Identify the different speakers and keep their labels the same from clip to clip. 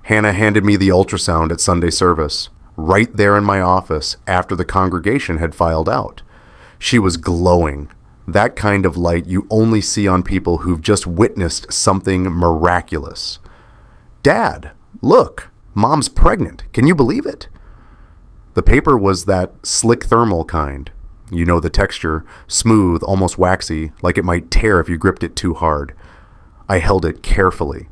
Speaker 1: Hannah handed me the ultrasound at Sunday service, right there in my office after the congregation had filed out. She was glowing. That kind of light you only see on people who've just witnessed something miraculous. Dad, look, Mom's pregnant. Can you believe it? The paper was that slick thermal kind. You know the texture, smooth, almost waxy, like it might tear if you gripped it too hard. I held it carefully.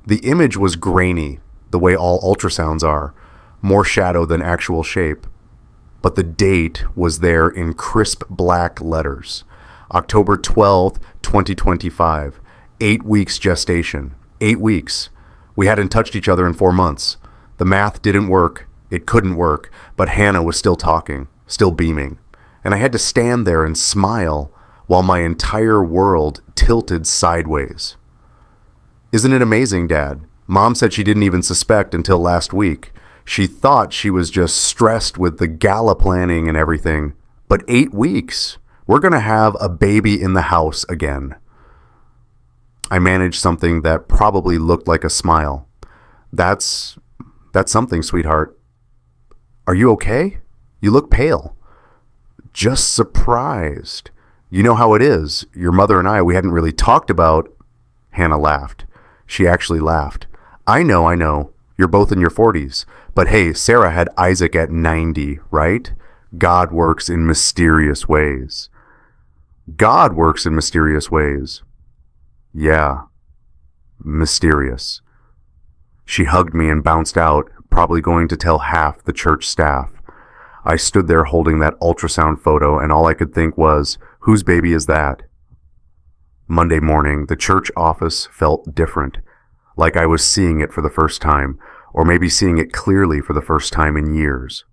Speaker 1: The image was grainy, the way all ultrasounds are, more shadow than actual shape. But the date was there in crisp black letters. October 12th, 2025. 8 weeks gestation. 8 weeks. We hadn't touched each other in 4 months. The math didn't work. It couldn't work. But Hannah was still talking, still beaming. And I had to stand there and smile while my entire world tilted sideways. Isn't it amazing, Dad? Mom said she didn't even suspect until last week. She thought she was just stressed with the gala planning and everything. But 8 weeks. We're going to have a baby in the house again. I managed something that probably looked like a smile. That's something, sweetheart. Are you okay? You look pale. Just surprised. You know how it is. Your mother and I, we hadn't really talked about... Hannah laughed. She actually laughed. I know. You're both in your 40s. But hey, Sarah had Isaac at 90, right? God works in mysterious ways. God works in mysterious ways. Yeah. Mysterious. She hugged me and bounced out, probably going to tell half the church staff. I stood there holding that ultrasound photo, and all I could think was, whose baby is that? Monday morning, the church office felt different, like I was seeing it for the first time, or maybe seeing it clearly for the first time in years.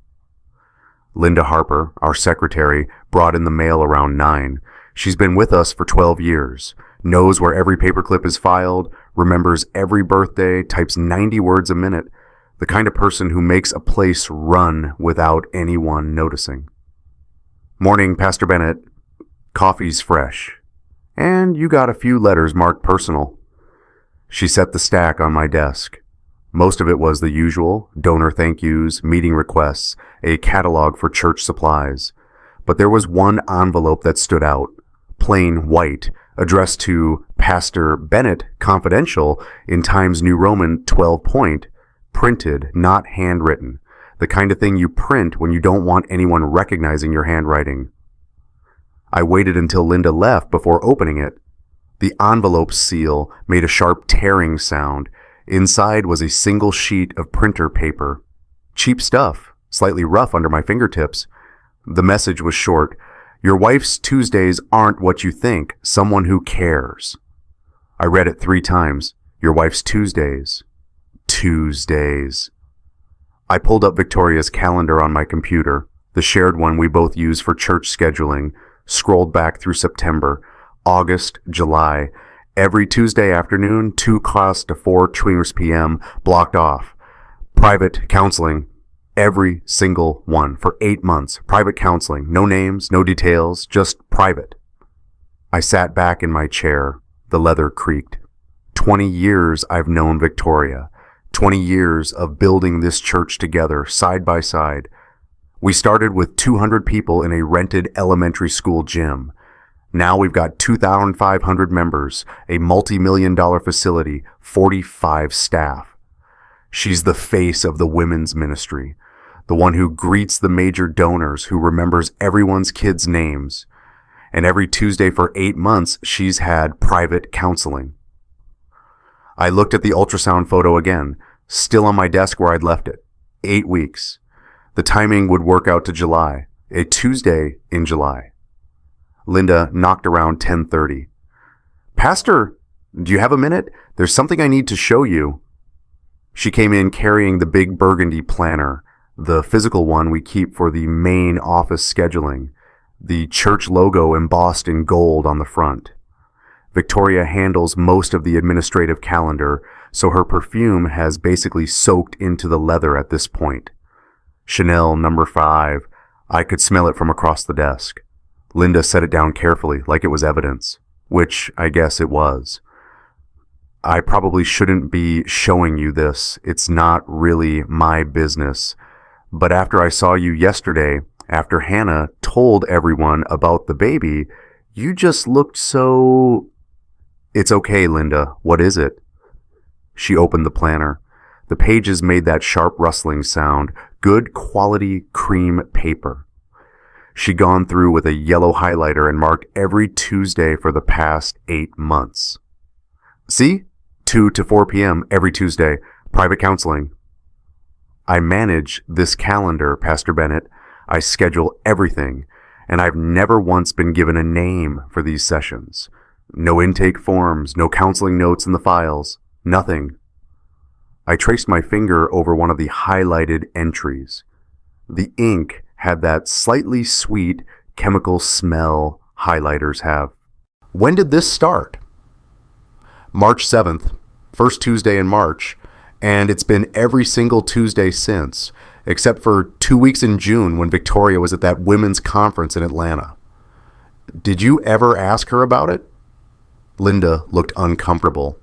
Speaker 1: Linda Harper, our secretary, brought in the mail around 9. She's been with us for 12 years, knows where every paperclip is filed, remembers every birthday, types 90 words a minute, the kind of person who makes a place run without anyone noticing. Morning, Pastor Bennett. Coffee's fresh. And you got a few letters marked personal. She set the stack on my desk. Most of it was the usual, donor thank yous, meeting requests, a catalog for church supplies. But there was one envelope that stood out, plain white, addressed to Pastor Bennett, confidential, in Times New Roman 12 point, printed, not handwritten, the kind of thing you print when you don't want anyone recognizing your handwriting. I waited until Linda left before opening it. The envelope seal made a sharp tearing sound. Inside was a single sheet of printer paper. Cheap stuff, slightly rough under my fingertips. The message was short. Your wife's Tuesdays aren't what you think, someone who cares. I read it 3 times. Your wife's Tuesdays. Tuesdays. I pulled up Victoria's calendar on my computer, the shared one we both use for church scheduling, scrolled back through September, August, July. Every Tuesday afternoon, 2 o'clock to 4 p.m., blocked off. Private counseling. Every single one for 8 months. Private counseling. No names, no details, just private. I sat back in my chair. The leather creaked. 20 years I've known Victoria. 20 years of building this church together, side by side. We started with 200 people in a rented elementary school gym. Now we've got 2,500 members, a multi-million-dollar facility, 45 staff. She's the face of the women's ministry, the one who greets the major donors, who remembers everyone's kids' names. And every Tuesday for 8 months, she's had private counseling. I looked at the ultrasound photo again, still on my desk where I'd left it. 8 weeks. The timing would work out to July, a Tuesday in July. Linda knocked around 10:30. Pastor, do you have a minute? There's something I need to show you. She came in carrying the big burgundy planner, the physical one we keep for the main office scheduling, the church logo embossed in gold on the front. Victoria handles most of the administrative calendar, so her perfume has basically soaked into the leather at this point. Chanel No. 5. I could smell it from across the desk. Linda set it down carefully, like it was evidence, which I guess it was. I probably shouldn't be showing you this. It's not really my business. But after I saw you yesterday, after Hannah told everyone about the baby, you just looked so... It's okay, Linda. What is it? She opened the planner. The pages made that sharp rustling sound. Good quality cream paper. She'd gone through with a yellow highlighter and marked every Tuesday for the past 8 months. See? 2 to 4 p.m. every Tuesday. Private counseling. I manage this calendar, Pastor Bennett. I schedule everything, and I've never once been given a name for these sessions. No intake forms, no counseling notes in the files, nothing. I traced my finger over one of the highlighted entries. The ink had that slightly sweet chemical smell highlighters have. When did this start? March 7th, first Tuesday in March, and it's been every single Tuesday since, except for 2 weeks in June when Victoria was at that women's conference in Atlanta. Did you ever ask her about it? Linda looked uncomfortable.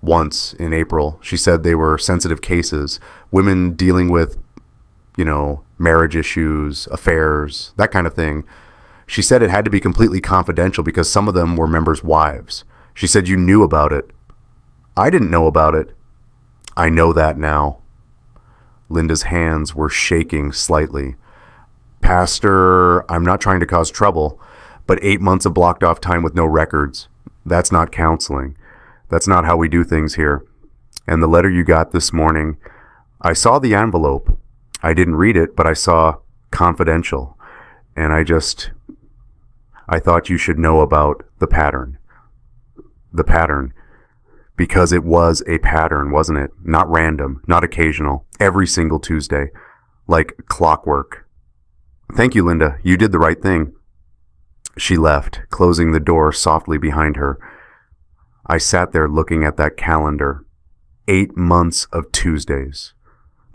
Speaker 1: Once, in April, she said they were sensitive cases, women dealing with, marriage issues, affairs, that kind of thing. She said it had to be completely confidential because some of them were members' wives. She said you knew about it. I didn't know about it. I know that now. Linda's hands were shaking slightly. Pastor, I'm not trying to cause trouble, but 8 months of blocked off time with no records. That's not counseling. That's not how we do things here. And the letter you got this morning, I saw the envelope. I didn't read it, but I saw confidential. And I thought you should know about the pattern. The pattern. Because it was a pattern, wasn't it? Not random, not occasional. Every single Tuesday. Like clockwork. Thank you, Linda. You did the right thing. She left, closing the door softly behind her. I sat there looking at that calendar. 8 months of Tuesdays.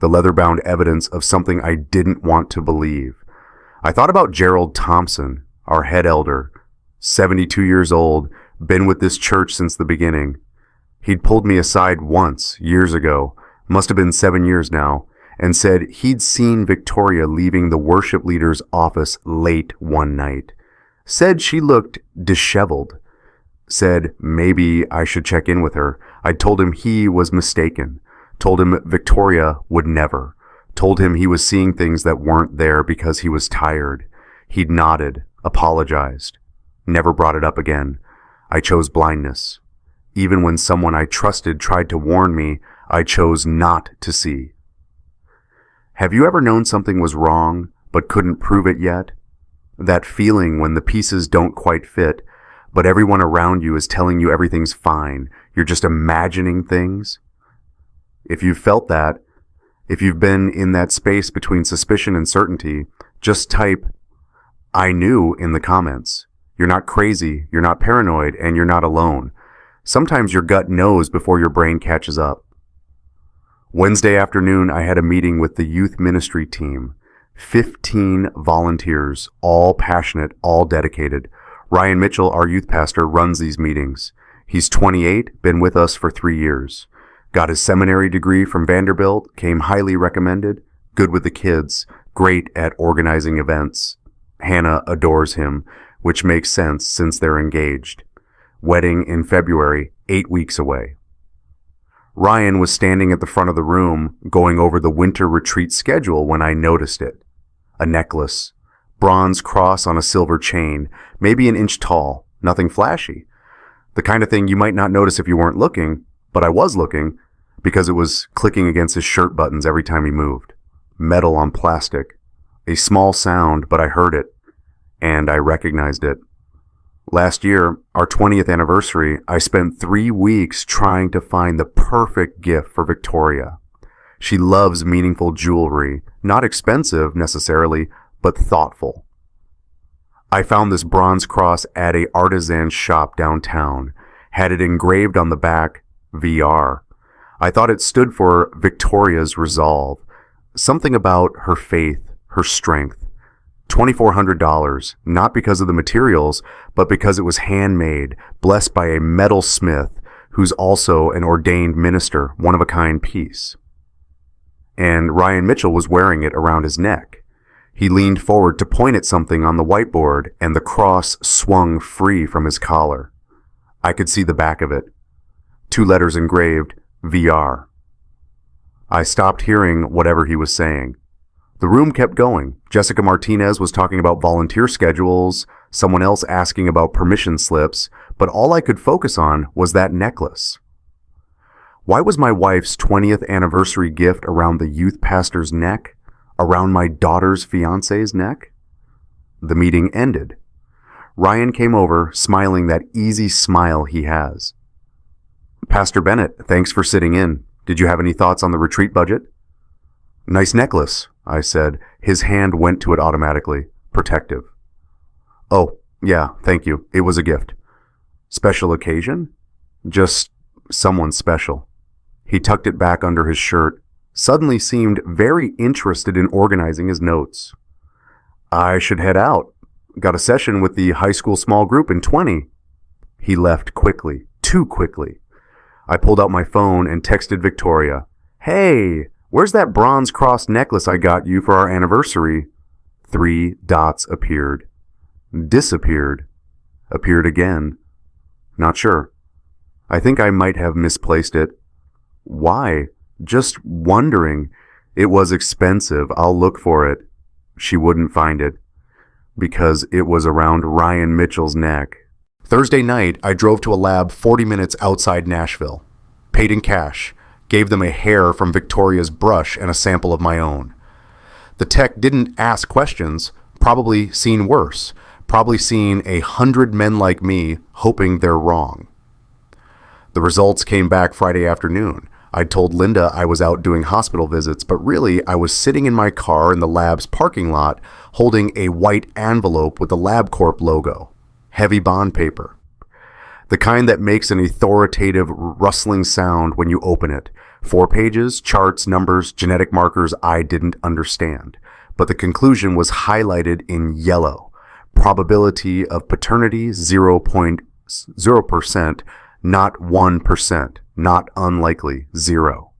Speaker 1: The leather-bound evidence of something I didn't want to believe. I thought about Gerald Thompson, our head elder, 72 years old, been with this church since the beginning. He'd pulled me aside once, years ago, must have been 7 years now, and said he'd seen Victoria leaving the worship leader's office late one night. Said she looked disheveled. Said maybe I should check in with her. I'd told him he was mistaken. Told him Victoria would never. Told him he was seeing things that weren't there because he was tired. He'd nodded, apologized. Never brought it up again. I chose blindness. Even when someone I trusted tried to warn me, I chose not to see. Have you ever known something was wrong, but couldn't prove it yet? That feeling when the pieces don't quite fit, but everyone around you is telling you everything's fine. You're just imagining things. If you've felt that, if you've been in that space between suspicion and certainty, just type, I knew in the comments. You're not crazy, you're not paranoid, and you're not alone. Sometimes your gut knows before your brain catches up. Wednesday afternoon, I had a meeting with the youth ministry team. 15 volunteers, all passionate, all dedicated. Ryan Mitchell, our youth pastor, runs these meetings. He's 28, been with us for 3 years. Got his seminary degree from Vanderbilt, came highly recommended, good with the kids, great at organizing events. Hannah adores him, which makes sense since they're engaged. Wedding in February, 8 weeks away. Ryan was standing at the front of the room going over the winter retreat schedule when I noticed it. A necklace, bronze cross on a silver chain, maybe an inch tall, nothing flashy. The kind of thing you might not notice if you weren't looking, but I was looking because it was clicking against his shirt buttons every time he moved. Metal on plastic. A small sound, but I heard it, and I recognized it. Last year, our 20th anniversary, I spent 3 weeks trying to find the perfect gift for Victoria. She loves meaningful jewelry, not expensive necessarily, but thoughtful. I found this bronze cross at a artisan shop downtown, had it engraved on the back, VR. I thought it stood for Victoria's resolve, something about her faith, her strength. $2,400, not because of the materials, but because it was handmade, blessed by a metal smith who's also an ordained minister, one-of-a-kind piece. And Ryan Mitchell was wearing it around his neck. He leaned forward to point at something on the whiteboard, and the cross swung free from his collar. I could see the back of it. 2 letters engraved, VR. I stopped hearing whatever he was saying. The room kept going. Jessica Martinez was talking about volunteer schedules, someone else asking about permission slips, but all I could focus on was that necklace. Why was my wife's 20th anniversary gift around the youth pastor's neck, around my daughter's fiance's neck? The meeting ended. Ryan came over, smiling that easy smile he has. Pastor Bennett, thanks for sitting in. Did you have any thoughts on the retreat budget? Nice necklace, I said. His hand went to it automatically, protective. Oh, yeah, thank you. It was a gift. Special occasion? Just someone special. He tucked it back under his shirt, suddenly seemed very interested in organizing his notes. I should head out. Got a session with the high school small group in 20. He left quickly, too quickly. I pulled out my phone and texted Victoria. Hey, where's that bronze cross necklace I got you for our anniversary? 3 dots appeared. Disappeared. Appeared again. Not sure. I think I might have misplaced it. Why? Just wondering. It was expensive. I'll look for it. She wouldn't find it. Because it was around Ryan Mitchell's neck. Thursday night, I drove to a lab 40 minutes outside Nashville. Paid in cash. Gave them a hair from Victoria's brush and a sample of my own. The tech didn't ask questions. Probably seen worse. Probably seen 100 men like me hoping they're wrong. The results came back Friday afternoon. I'd told Linda I was out doing hospital visits, but really I was sitting in my car in the lab's parking lot holding a white envelope with the LabCorp logo. Heavy bond paper. The kind that makes an authoritative rustling sound when you open it. 4 pages, charts, numbers, genetic markers I didn't understand. But the conclusion was highlighted in yellow. Probability of paternity 0.0%, not 1%, not unlikely, 0.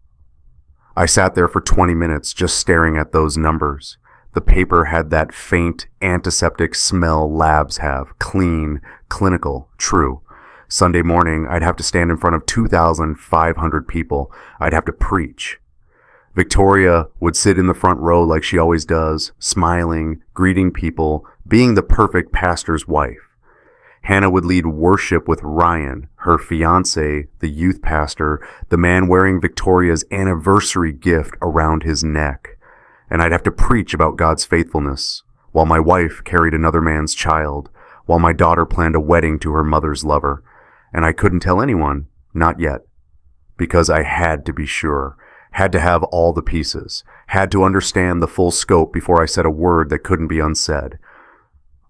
Speaker 1: I sat there for 20 minutes just staring at those numbers. The paper had that faint antiseptic smell labs have, clean, clinical, true. Sunday morning, I'd have to stand in front of 2,500 people. I'd have to preach. Victoria would sit in the front row like she always does, smiling, greeting people, being the perfect pastor's wife. Hannah would lead worship with Ryan, her fiancé, the youth pastor, the man wearing Victoria's anniversary gift around his neck. And I'd have to preach about God's faithfulness, while my wife carried another man's child, while my daughter planned a wedding to her mother's lover. And I couldn't tell anyone, not yet, because I had to be sure, had to have all the pieces, had to understand the full scope before I said a word that couldn't be unsaid.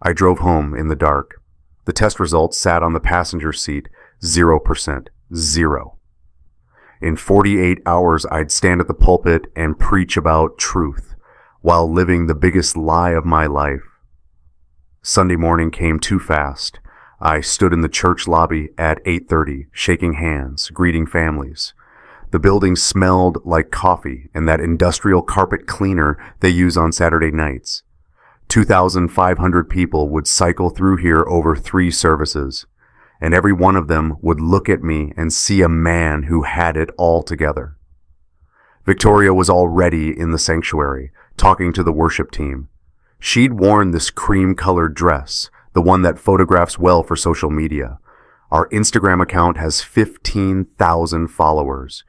Speaker 1: I drove home in the dark. The test results sat on the passenger seat, 0%, 0. In 48 hours, I'd stand at the pulpit and preach about truth, while living the biggest lie of my life. Sunday morning came too fast. I stood in the church lobby at 8:30, shaking hands, greeting families. The building smelled like coffee and that industrial carpet cleaner they use on Saturday nights. 2,500 people would cycle through here over 3 services, and every one of them would look at me and see a man who had it all together. Victoria was already in the sanctuary, talking to the worship team. She'd worn this cream-colored dress, the one that photographs well for social media. Our Instagram account has 15,000 followers.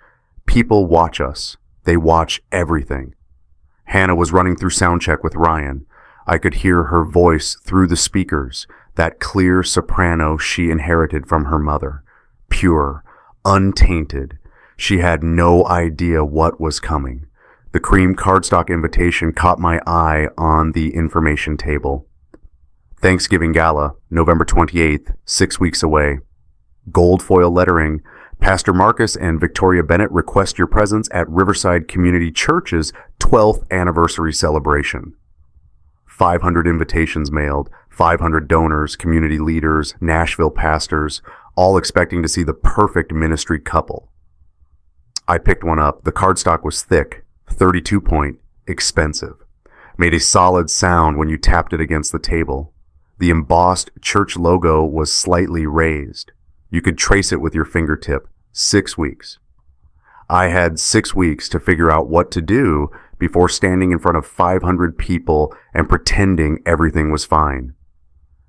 Speaker 1: People watch us. They watch everything. Hannah was running through soundcheck with Ryan. I could hear her voice through the speakers, that clear soprano she inherited from her mother. Pure, untainted. She had no idea what was coming. The cream cardstock invitation caught my eye on the information table. Thanksgiving Gala, November 28th, 6 weeks away. Gold foil lettering. Pastor Marcus and Victoria Bennett request your presence at Riverside Community Church's 12th anniversary celebration. 500 invitations mailed, 500 donors, community leaders, Nashville pastors, all expecting to see the perfect ministry couple. I picked one up. The cardstock was thick, 32 point, expensive. Made a solid sound when you tapped it against the table. The embossed church logo was slightly raised. You could trace it with your fingertip. 6 weeks. I had 6 weeks to figure out what to do before standing in front of 500 people and pretending everything was fine.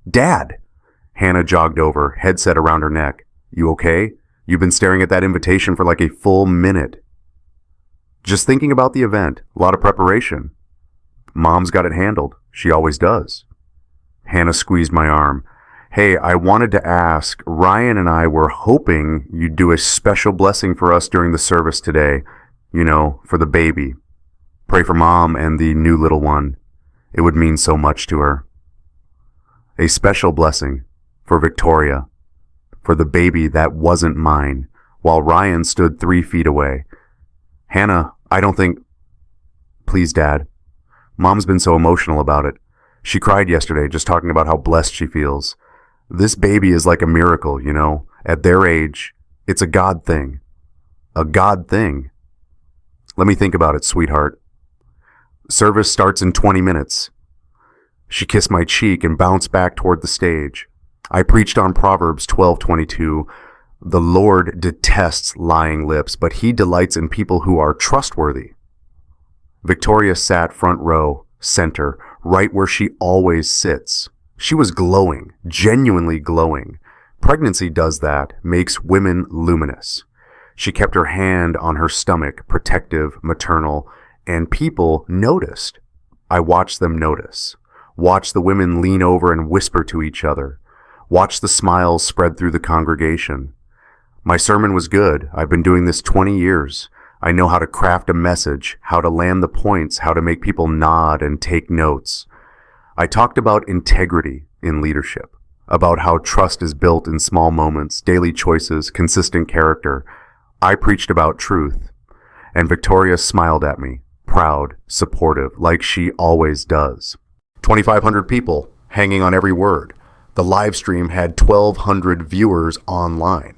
Speaker 1: Dad! Hannah jogged over, headset around her neck. You okay? You've been staring at that invitation for like a full minute. Just thinking about the event. A lot of preparation. Mom's got it handled. She always does. Hannah squeezed my arm. Hey, I wanted to ask, Ryan and I were hoping you'd do a special blessing for us during the service today. You know, for the baby. Pray for Mom and the new little one. It would mean so much to her. A special blessing for Victoria, for the baby that wasn't mine, while Ryan stood 3 feet away. Hannah, I don't think... Please, Dad. Mom's been so emotional about it. She cried yesterday just talking about how blessed she feels. This baby is like a miracle, you know. At their age, it's a God thing. A God thing. Let me think about it, sweetheart. Service starts in 20 minutes. She kissed my cheek and bounced back toward the stage. I preached on Proverbs 12:22. The Lord detests lying lips, but he delights in people who are trustworthy. Victoria sat front row, center, right where she always sits. She was glowing, genuinely glowing. Pregnancy does that, makes women luminous. She kept her hand on her stomach, protective, maternal, and people noticed. I watched them notice. Watched the women lean over and whisper to each other. Watched the smiles spread through the congregation. My sermon was good. I've been doing this 20 years. I know how to craft a message, how to land the points, how to make people nod and take notes. I talked about integrity in leadership, about how trust is built in small moments, daily choices, consistent character. I preached about truth, and Victoria smiled at me, proud, supportive, like she always does. 2,500 people hanging on every word. The live stream had 1,200 viewers online.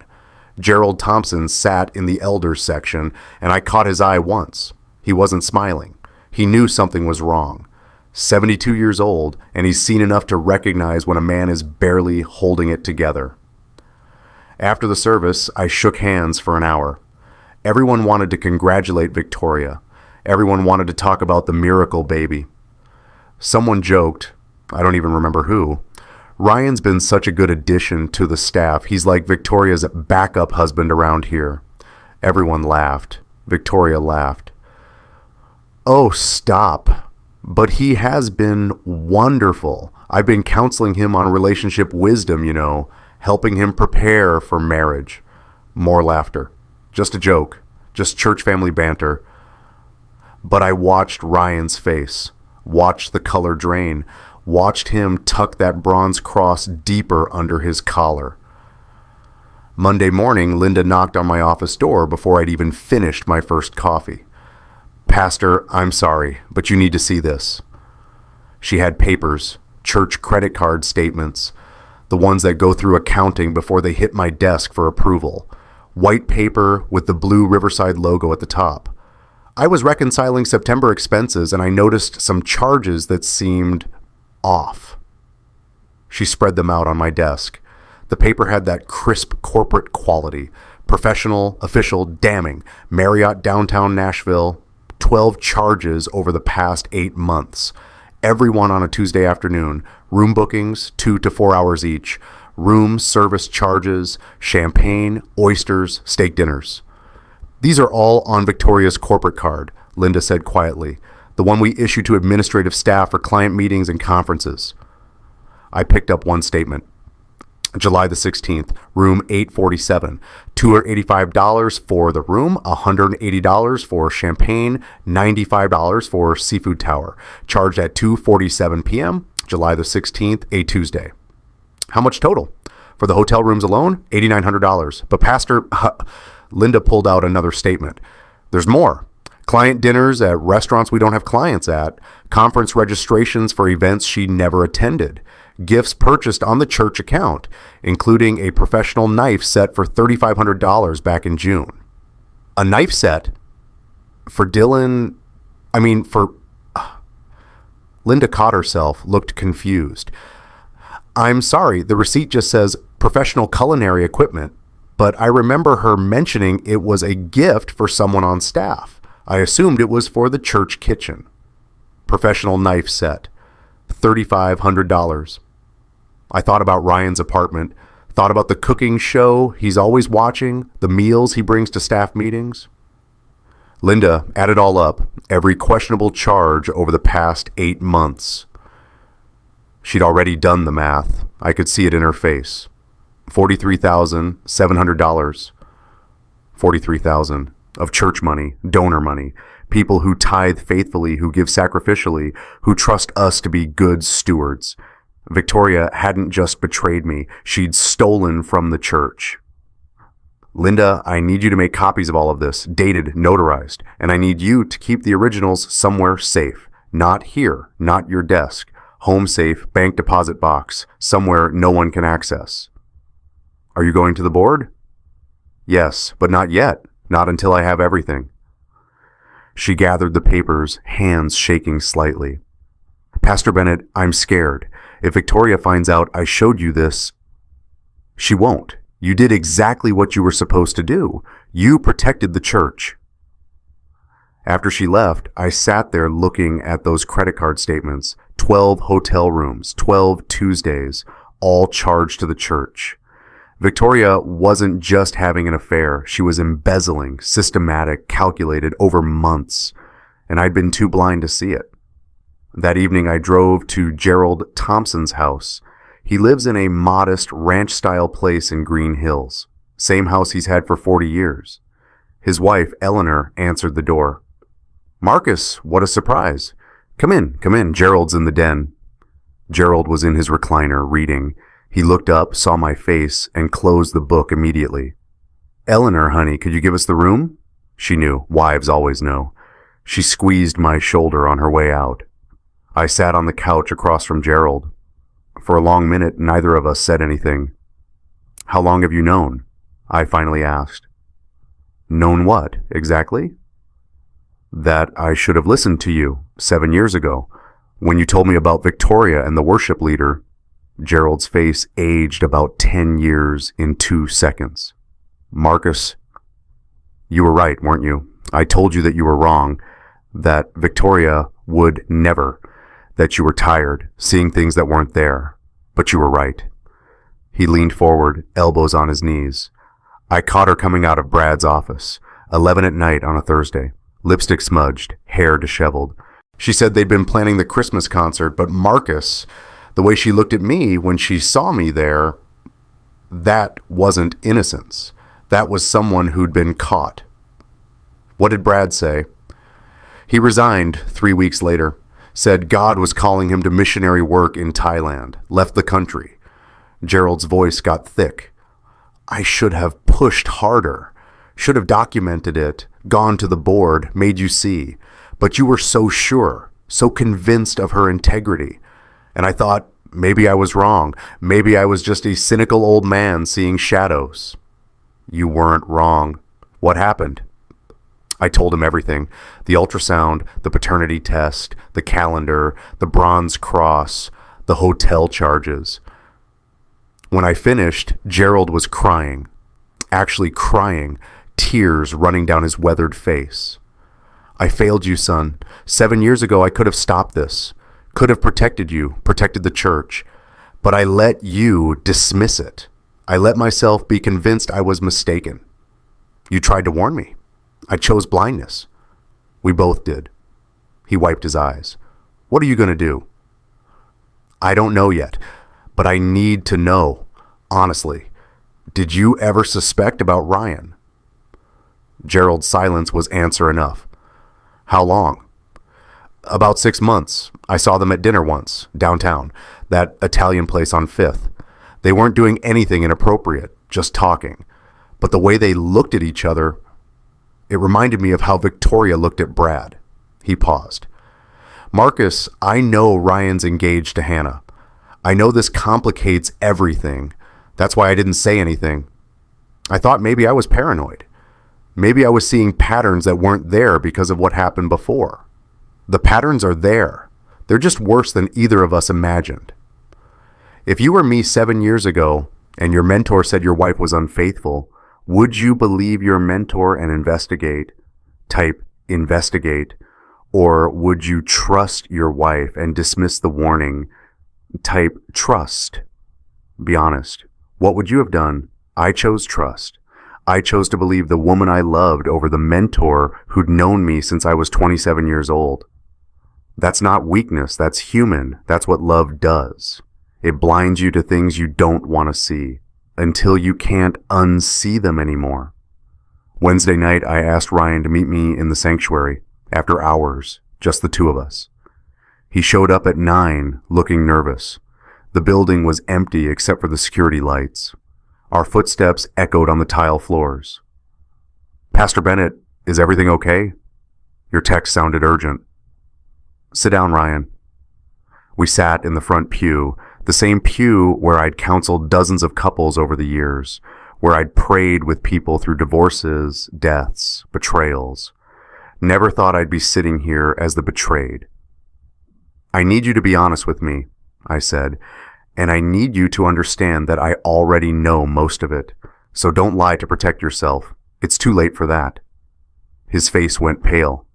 Speaker 1: Gerald Thompson sat in the elders section, and I caught his eye once. He wasn't smiling. He knew something was wrong. 72 years old, and he's seen enough to recognize when a man is barely holding it together. After the service, I shook hands for an hour. Everyone wanted to congratulate Victoria. Everyone wanted to talk about the miracle baby. Someone joked, I don't even remember who, Ryan's been such a good addition to the staff. He's like Victoria's backup husband around here. Everyone laughed. Victoria laughed. Oh, stop. But he has been wonderful. I've been counseling him on relationship wisdom, you know, helping him prepare for marriage. More laughter. Just a joke. Just church family banter. But I watched Ryan's face. Watched the color drain. Watched him tuck that bronze cross deeper under his collar. Monday morning, Linda knocked on my office door before I'd even finished my first coffee. Pastor, I'm sorry, but you need to see this. She had papers, church credit card statements, the ones that go through accounting before they hit my desk for approval. White paper with the blue Riverside logo at the top. I was reconciling September expenses and I noticed some charges that seemed off. She spread them out on my desk. The paper had that crisp corporate quality. Professional, official, damning. Marriott downtown Nashville. 12 charges over the past 8 months. Everyone on a Tuesday afternoon. Room bookings, 2 to 4 hours each. Room service charges, champagne, oysters, steak dinners. These are all on Victoria's corporate card, Linda said quietly. The one we issue to administrative staff for client meetings and conferences. I picked up one statement. July the 16th, room 847. $285 for the room, $180 for champagne, $95 for seafood tower. Charged at 2:47 p.m., July the 16th, a Tuesday. How much total? For the hotel rooms alone, $8,900. But Pastor, Linda pulled out another statement. There's more. Client dinners at restaurants we don't have clients at, conference registrations for events she never attended, gifts purchased on the church account, including a professional knife set for $3,500 back in June. A knife set for Linda caught herself, looked confused. I'm sorry, the receipt just says professional culinary equipment, but I remember her mentioning it was a gift for someone on staff. I assumed it was for the church kitchen. Professional knife set, $3,500. I thought about Ryan's apartment, thought about the cooking show he's always watching, the meals he brings to staff meetings. Linda added all up, every questionable charge over the past 8 months. She'd already done the math. I could see it in her face. $43,700. $43,000 of church money, donor money, people who tithe faithfully, who give sacrificially, who trust us to be good stewards. Victoria hadn't just betrayed me, she'd stolen from the church. Linda, I need you to make copies of all of this, dated, notarized, and I need you to keep the originals somewhere safe. Not here, not your desk. Home safe, bank deposit box, somewhere no one can access. Are you going to the board? Yes, but not yet. Not until I have everything. She gathered the papers, hands shaking slightly. Pastor Bennett, I'm scared. If Victoria finds out I showed you this, she won't. You did exactly what you were supposed to do. You protected the church. After she left, I sat there looking at those credit card statements, 12 hotel rooms, 12 Tuesdays, all charged to the church. Victoria wasn't just having an affair. She was embezzling, systematic, calculated over months, and I'd been too blind to see it. That evening, I drove to Gerald Thompson's house. He lives in a modest ranch-style place in Green Hills, same house he's had for 40 years. His wife, Eleanor, answered the door. Marcus, what a surprise. Come in, Gerald's in the den. Gerald was in his recliner, reading. He looked up, saw my face, and closed the book immediately. Eleanor, honey, could you give us the room? She knew. Wives always know. She squeezed my shoulder on her way out. I sat on the couch across from Gerald. For a long minute, neither of us said anything. How long have you known? I finally asked. Known what, exactly? That I should have listened to you 7 years ago, when you told me about Victoria and the worship leader. Gerald's face aged about 10 years in 2 seconds. Marcus, you were right, weren't you? I told you that you were wrong, that Victoria would never, that you were tired, seeing things that weren't there. But you were right. He leaned forward, elbows on his knees. I caught her coming out of Brad's office, 11 at night on a Thursday, lipstick smudged, hair disheveled. She said they'd been planning the Christmas concert, but Marcus, the way she looked at me when she saw me there, that wasn't innocence. That was someone who'd been caught. What did Brad say? He resigned 3 weeks later, said God was calling him to missionary work in Thailand, left the country. Gerald's voice got thick. I should have pushed harder, should have documented it, gone to the board, made you see. But you were so sure, so convinced of her integrity. And I thought, maybe I was wrong. Maybe I was just a cynical old man seeing shadows. You weren't wrong. What happened? I told him everything. The ultrasound, the paternity test, the calendar, the bronze cross, the hotel charges. When I finished, Gerald was crying. Actually crying, tears running down his weathered face. I failed you, son. 7 years ago, I could have stopped this. Could have protected you, protected the church. But I let you dismiss it. I let myself be convinced I was mistaken. You tried to warn me. I chose blindness. We both did. He wiped his eyes. What are you going to do? I don't know yet, but I need to know. Honestly, did you ever suspect about Ryan? Gerald's silence was answer enough. How long? About 6 months. I saw them at dinner once, downtown, that Italian place on 5th. They weren't doing anything inappropriate, just talking. But the way they looked at each other, It reminded me of how Victoria looked at Brad. He paused. Marcus, I know Ryan's engaged to Hannah. I know this complicates everything. That's why I didn't say anything. I thought maybe I was paranoid. Maybe I was seeing patterns that weren't there because of what happened before. The patterns are there. They're just worse than either of us imagined. If you were me 7 years ago and your mentor said your wife was unfaithful, would you believe your mentor and investigate? Type investigate. Or would you trust your wife and dismiss the warning? Type trust. Be honest. What would you have done? I chose trust. I chose to believe the woman I loved over the mentor who'd known me since I was 27 years old. That's not weakness. That's human. That's what love does. It blinds you to things you don't want to see until you can't unsee them anymore. Wednesday night, I asked Ryan to meet me in the sanctuary after hours, just the two of us. He showed up at 9, looking nervous. The building was empty except for the security lights. Our footsteps echoed on the tile floors. Pastor Bennett, is everything okay? Your text sounded urgent. Sit down, Ryan. We sat in the front pew, the same pew where I'd counseled dozens of couples over the years, where I'd prayed with people through divorces, deaths, betrayals. Never thought I'd be sitting here as the betrayed. I need you to be honest with me, I said, and I need you to understand that I already know most of it, so don't lie to protect yourself. It's too late for that. His face went pale.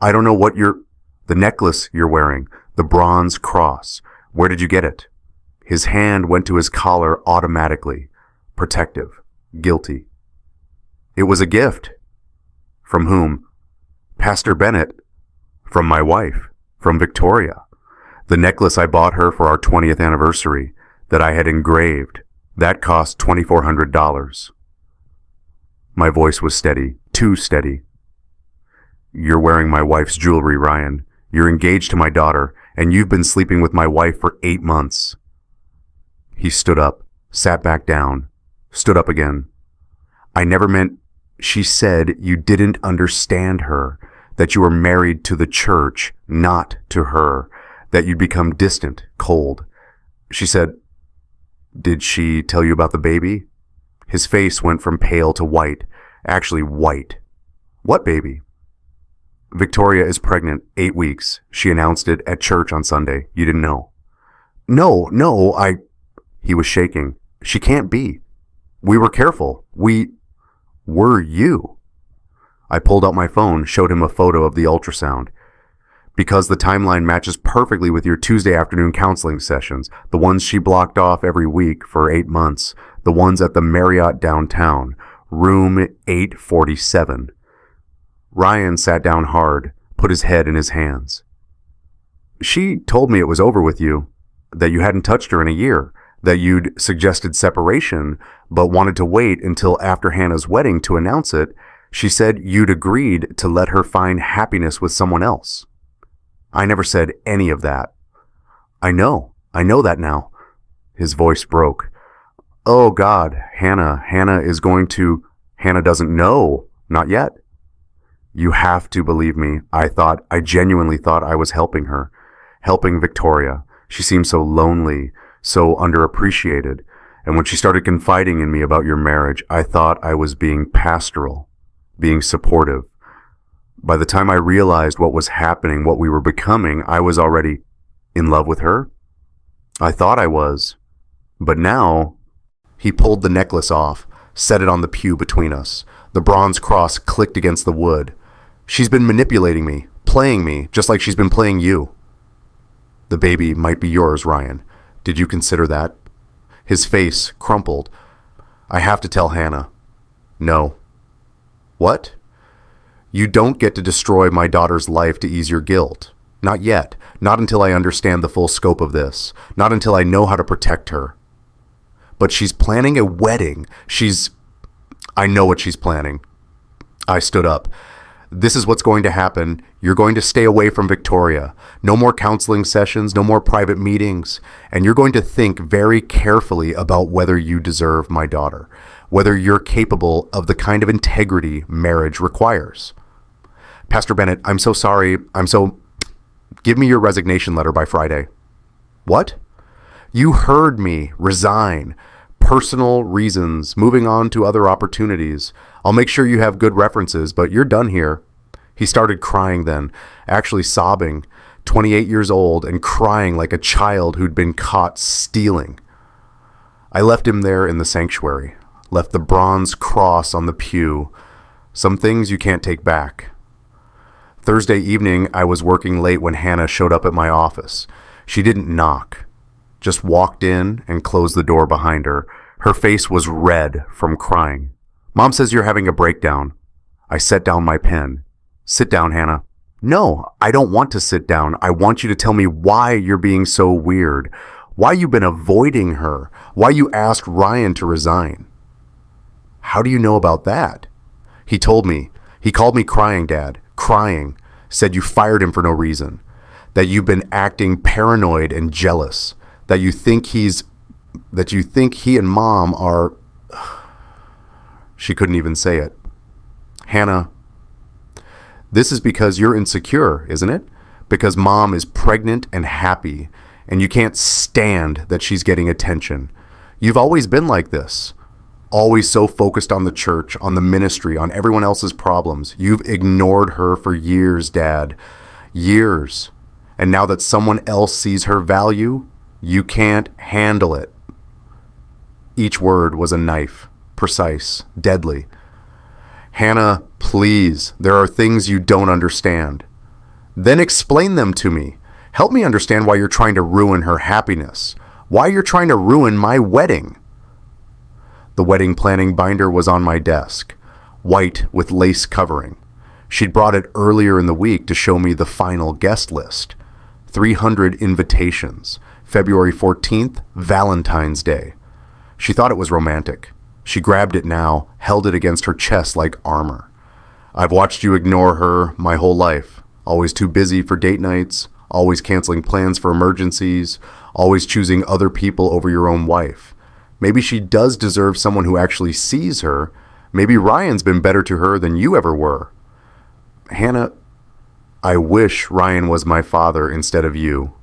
Speaker 1: I don't know what the necklace you're wearing, the bronze cross. Where did you get it? His hand went to his collar automatically. Protective. Guilty. It was a gift. From whom? Pastor Bennett. From my wife. From Victoria. The necklace I bought her for our 20th anniversary that I had engraved. That cost $2,400. My voice was steady. Too steady. You're wearing my wife's jewelry, Ryan. You're engaged to my daughter, and you've been sleeping with my wife for 8 months. He stood up, sat back down, stood up again. I never meant, she said you didn't understand her, that you were married to the church, not to her, that you'd become distant, cold. She said, did she tell you about the baby? His face went from pale to white, actually white. What baby? Victoria is pregnant, 8 weeks. She announced it at church on Sunday. You didn't know. No, He was shaking. She can't be. We were careful. Were you? I pulled out my phone, showed him a photo of the ultrasound. Because the timeline matches perfectly with your Tuesday afternoon counseling sessions, the ones she blocked off every week for 8 months, the ones at the Marriott downtown, room 847. Ryan sat down hard, put his head in his hands. She told me it was over with you, that you hadn't touched her in a year, that you'd suggested separation, but wanted to wait until after Hannah's wedding to announce it. She said you'd agreed to let her find happiness with someone else. I never said any of that. I know that now. His voice broke. Oh God, Hannah doesn't know, not yet. You have to believe me. I genuinely thought I was helping her, helping Victoria. She seemed so lonely, so underappreciated. And when she started confiding in me about your marriage, I thought I was being pastoral, being supportive. By the time I realized what was happening, what we were becoming, I was already in love with her. I thought I was. But now, he pulled the necklace off, set it on the pew between us. The bronze cross clicked against the wood. She's been manipulating me, playing me, just like she's been playing you. The baby might be yours, Ryan. Did you consider that? His face crumpled. I have to tell Hannah. No. What? You don't get to destroy my daughter's life to ease your guilt. Not yet. Not until I understand the full scope of this. Not until I know how to protect her. But she's planning a wedding. I know what she's planning. I stood up. This is what's going to happen. You're going to stay away from Victoria. No more counseling sessions, no more private meetings. And you're going to think very carefully about whether you deserve my daughter. whether you're capable of the kind of integrity marriage requires. Pastor Bennett, I'm so sorry. Give me your resignation letter by Friday. What? You heard me. Resign. Personal reasons. Moving on to other opportunities. I'll make sure you have good references, but you're done here. He started crying then, actually sobbing, 28 years old and crying like a child who'd been caught stealing. I left him there in the sanctuary, left the bronze cross on the pew, some things you can't take back. Thursday evening, I was working late when Hannah showed up at my office. She didn't knock, just walked in and closed the door behind her. Her face was red from crying. Mom says you're having a breakdown. I set down my pen. Sit down, Hannah. No, I don't want to sit down. I want you to tell me why you're being so weird, why you've been avoiding her, why you asked Ryan to resign. How do you know about that? He told me. He called me crying, Dad. Crying. Said you fired him for no reason. That you've been acting paranoid and jealous. That you think he and Mom are... She couldn't even say it. Hannah, this is because you're insecure, isn't it? Because Mom is pregnant and happy, and you can't stand that she's getting attention. You've always been like this. Always so focused on the church, on the ministry, on everyone else's problems. You've ignored her for years, Dad. Years. And now that someone else sees her value, you can't handle it. Each word was a knife, precise, deadly. Hannah, please, there are things you don't understand. Then explain them to me. Help me understand why you're trying to ruin her happiness. Why you're trying to ruin my wedding. The wedding planning binder was on my desk, white with lace covering. She'd brought it earlier in the week to show me the final guest list. 300 invitations. February 14th, Valentine's Day. She thought it was romantic. She grabbed it now, held it against her chest like armor. I've watched you ignore her my whole life. Always too busy for date nights, always canceling plans for emergencies, always choosing other people over your own wife. Maybe she does deserve someone who actually sees her. Maybe Ryan's been better to her than you ever were. Hannah, I wish Ryan was my father instead of you.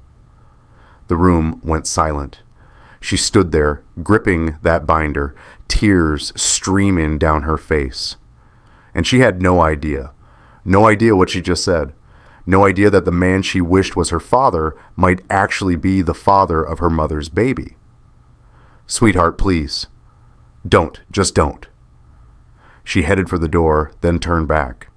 Speaker 1: The room went silent. She stood there, gripping that binder, tears streaming down her face. And she had no idea what she just said. No idea that the man she wished was her father might actually be the father of her mother's baby. Sweetheart, please. Don't. Just don't. She headed for the door, then turned back.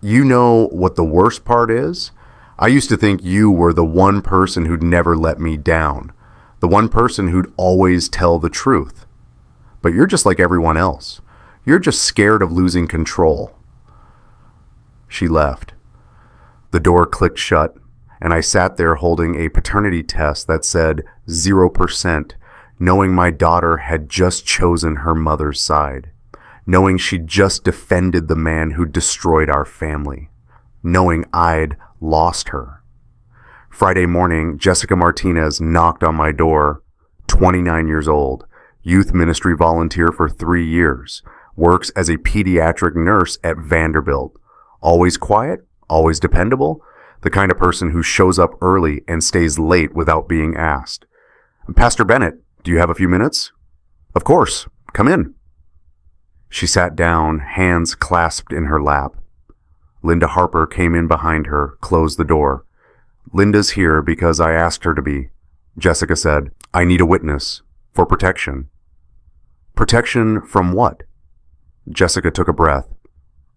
Speaker 1: You know what the worst part is? I used to think you were the one person who'd never let me down. The one person who'd always tell the truth. But you're just like everyone else. You're just scared of losing control. She left. The door clicked shut, and I sat there holding a paternity test that said 0%, knowing my daughter had just chosen her mother's side, knowing she'd just defended the man who destroyed our family, knowing I'd lost her. Friday morning, Jessica Martinez knocked on my door, 29 years old, youth ministry volunteer for 3 years, works as a pediatric nurse at Vanderbilt, always quiet, always dependable, the kind of person who shows up early and stays late without being asked. Pastor Bennett, do you have a few minutes? Of course, come in. She sat down, hands clasped in her lap. Linda Harper came in behind her, closed the door. Linda's here because I asked her to be. Jessica said, I need a witness. For protection. Protection from what? Jessica took a breath.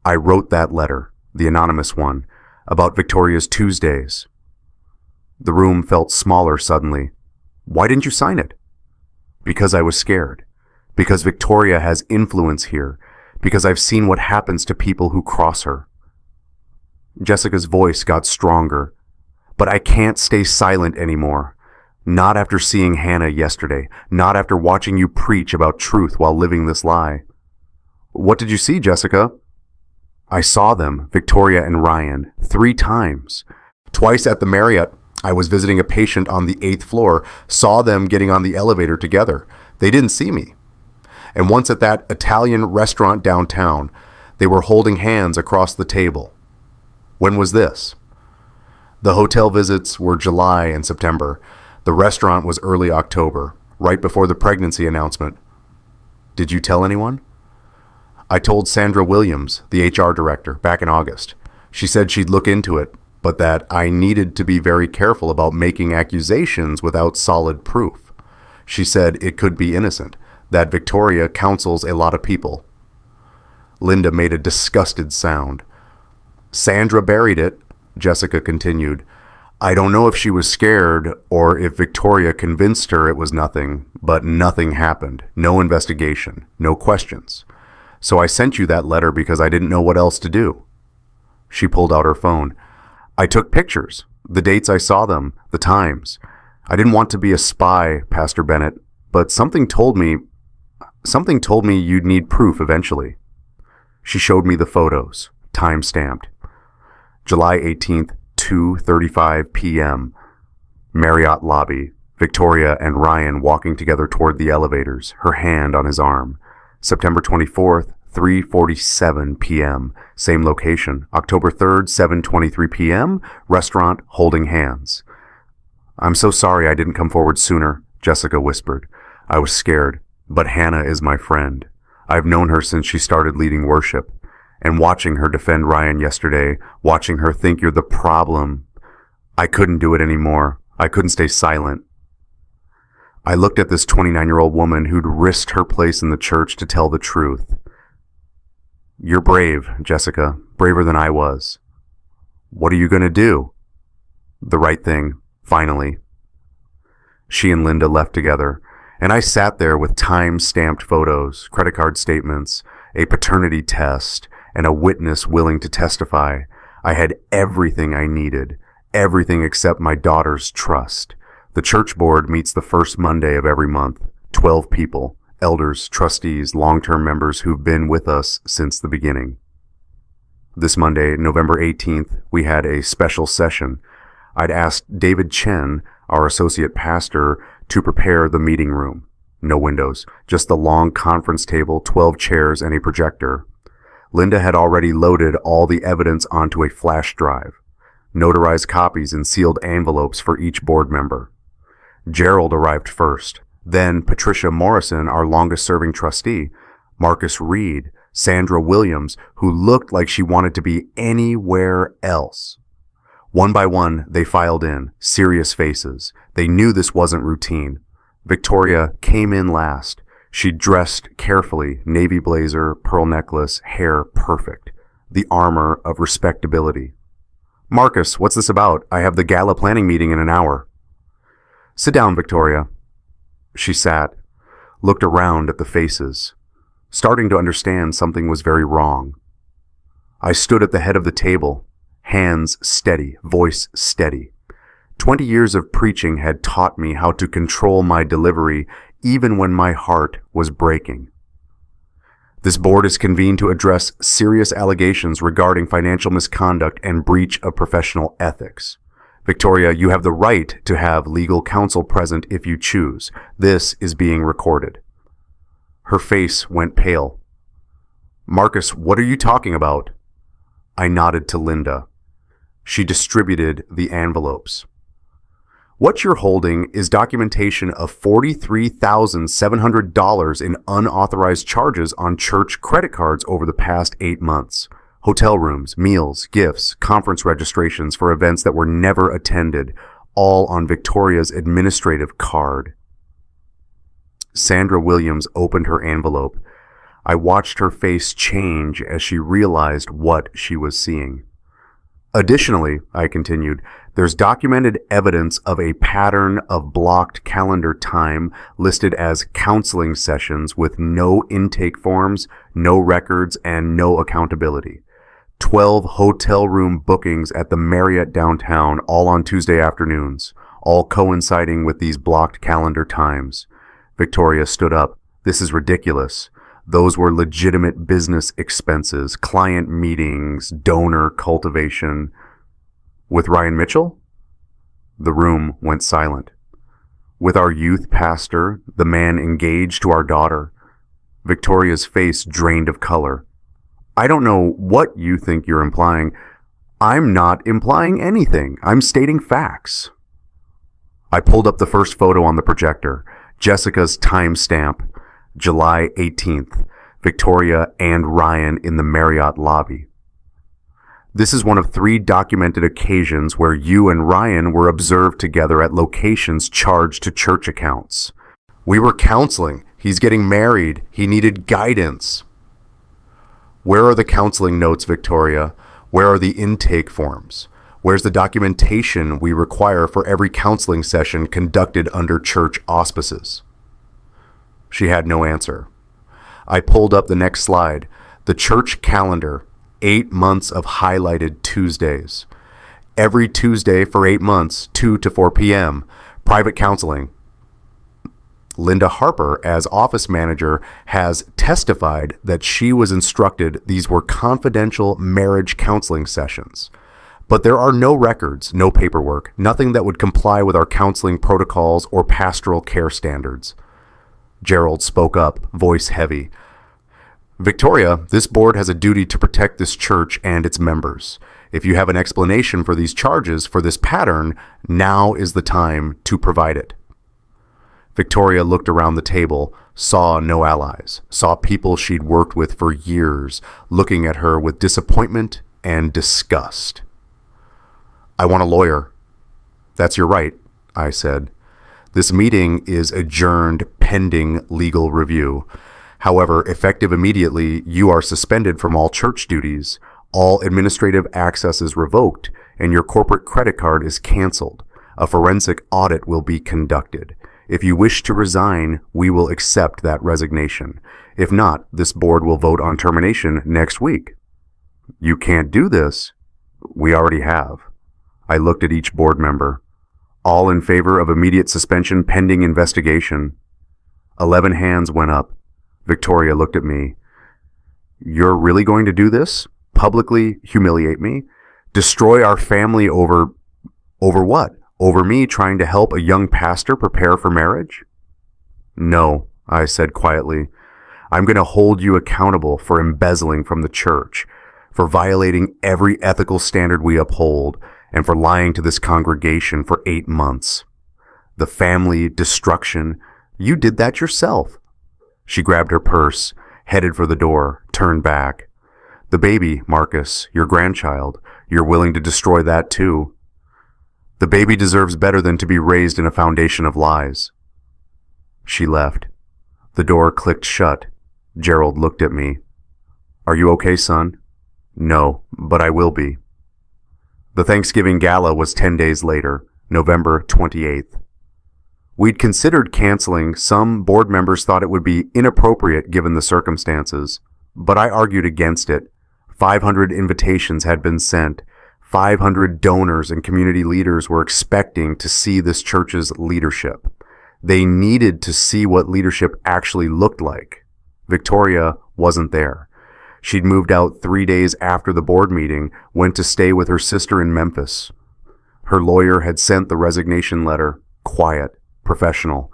Speaker 1: I wrote that letter, the anonymous one, about Victoria's Tuesdays. The room felt smaller suddenly. Why didn't you sign it? Because I was scared. Because Victoria has influence here. Because I've seen what happens to people who cross her. Jessica's voice got stronger. But I can't stay silent anymore. Not after seeing Hannah yesterday. Not after watching you preach about truth while living this lie. What did you see, Jessica? I saw them, Victoria and Ryan, 3 times. Twice at the Marriott. I was visiting a patient on the 8th floor, saw them getting on the elevator together. They didn't see me. and once at that Italian restaurant downtown. They were holding hands across the table. When was this? The hotel visits were July and September. The restaurant was early October, right before the pregnancy announcement. Did you tell anyone? I told Sandra Williams, the HR director, back in August. She said she'd look into it, but that I needed to be very careful about making accusations without solid proof. She said it could be innocent, that Victoria counsels a lot of people. Linda made a disgusted sound. Sandra buried it, Jessica continued. I don't know if she was scared or if Victoria convinced her it was nothing, but nothing happened. No investigation, no questions. So I sent you that letter because I didn't know what else to do. She pulled out her phone. I took pictures, the dates I saw them, the times. I didn't want to be a spy, Pastor Bennett, but something told me you'd need proof eventually. She showed me the photos, time-stamped. July 18th, 2:35 p.m. Marriott lobby. Victoria and Ryan walking together toward the elevators, her hand on his arm. September 24th, 3:47 p.m. Same location. October 3rd, 7:23 p.m. Restaurant, holding hands. I'm so sorry I didn't come forward sooner, Jessica whispered. I was scared, but Hannah is my friend. I've known her since she started leading worship. And watching her defend Ryan yesterday, watching her think you're the problem, I couldn't do it anymore. I couldn't stay silent. I looked at this 29-year-old woman who'd risked her place in the church to tell the truth. You're brave, Jessica, braver than I was. What are you going to do? The right thing, finally. She and Linda left together, and I sat there with time-stamped photos, credit card statements, a paternity test, and a witness willing to testify. I had everything I needed, everything except my daughter's trust. The church board meets the first Monday of every month, 12 people, elders, trustees, long-term members who've been with us since the beginning. This Monday, November 18th, we had a special session. I'd asked David Chen, our associate pastor, to prepare the meeting room. No windows, just the long conference table, 12 chairs, and a projector. Linda had already loaded all the evidence onto a flash drive, notarized copies in sealed envelopes for each board member. Gerald arrived first, then Patricia Morrison, our longest-serving trustee, Marcus Reed, Sandra Williams, who looked like she wanted to be anywhere else. One by one, they filed in, serious faces. They knew this wasn't routine. Victoria came in last. She dressed carefully, navy blazer, pearl necklace, hair perfect. The armor of respectability. Marcus, what's this about? I have the gala planning meeting in an hour. Sit down, Victoria. She sat, looked around at the faces, starting to understand something was very wrong. I stood at the head of the table, hands steady, voice steady. 20 years of preaching had taught me how to control my delivery even when my heart was breaking. This board is convened to address serious allegations regarding financial misconduct and breach of professional ethics. Victoria, you have the right to have legal counsel present if you choose. This is being recorded. Her face went pale. Marcus, what are you talking about? I nodded to Linda. She distributed the envelopes. What you're holding is documentation of $43,700 in unauthorized charges on church credit cards over the past 8 months. Hotel rooms, meals, gifts, conference registrations for events that were never attended, all on Victoria's administrative card. Sandra Williams opened her envelope. I watched her face change as she realized what she was seeing. Additionally, I continued, there's documented evidence of a pattern of blocked calendar time listed as counseling sessions with no intake forms, no records, and no accountability. 12 hotel room bookings at the Marriott downtown, all on Tuesday afternoons, all coinciding with these blocked calendar times. Victoria stood up. This is ridiculous. Those were legitimate business expenses, client meetings, donor cultivation. With Ryan Mitchell? The room went silent. With our youth pastor, the man engaged to our daughter? Victoria's face drained of color. I don't know what you think you're implying. I'm not implying anything. I'm stating facts. I pulled up the first photo on the projector. Jessica's timestamp, July 18th. Victoria and Ryan in the Marriott lobby. This is one of 3 documented occasions where you and Ryan were observed together at locations charged to church accounts. We were counseling. He's getting married. He needed guidance. Where are the counseling notes, Victoria? Where are the intake forms? Where's the documentation we require for every counseling session conducted under church auspices? She had no answer. I pulled up the next slide. The church calendar, 8 months of highlighted Tuesdays. Every Tuesday for 8 months, 2 to 4 p.m., private counseling. Linda Harper, as office manager, has testified that she was instructed these were confidential marriage counseling sessions. But there are no records, no paperwork, nothing that would comply with our counseling protocols or pastoral care standards. Gerald spoke up, voice heavy. Victoria, this board has a duty to protect this church and its members. If you have an explanation for these charges, for this pattern, now is the time to provide it. Victoria looked around the table, saw no allies, saw people she'd worked with for years, looking at her with disappointment and disgust. I want a lawyer. That's your right, I said. This meeting is adjourned pending legal review. However, effective immediately, you are suspended from all church duties, all administrative access is revoked, and your corporate credit card is canceled. A forensic audit will be conducted. If you wish to resign, we will accept that resignation. If not, this board will vote on termination next week. You can't do this. We already have. I looked at each board member. All in favor of immediate suspension pending investigation. 11 hands went up. Victoria looked at me. You're really going to do this? Publicly humiliate me? Destroy our family over what? Over me trying to help a young pastor prepare for marriage? No, I said quietly. I'm going to hold you accountable for embezzling from the church, for violating every ethical standard we uphold, and for lying to this congregation for 8 months. The family destruction, you did that yourself. She grabbed her purse, headed for the door, turned back. The baby, Marcus, your grandchild, you're willing to destroy that too. The baby deserves better than to be raised in a foundation of lies. She left. The door clicked shut. Gerald looked at me. Are you okay, son? No, but I will be. The Thanksgiving gala was 10 days later, November 28th. We'd considered canceling. Some board members thought it would be inappropriate given the circumstances, but I argued against it. 500 invitations had been sent. 500 donors and community leaders were expecting to see this church's leadership. They needed to see what leadership actually looked like. Victoria wasn't there. She'd moved out 3 days after the board meeting, went to stay with her sister in Memphis. Her lawyer had sent the resignation letter, quiet, professional.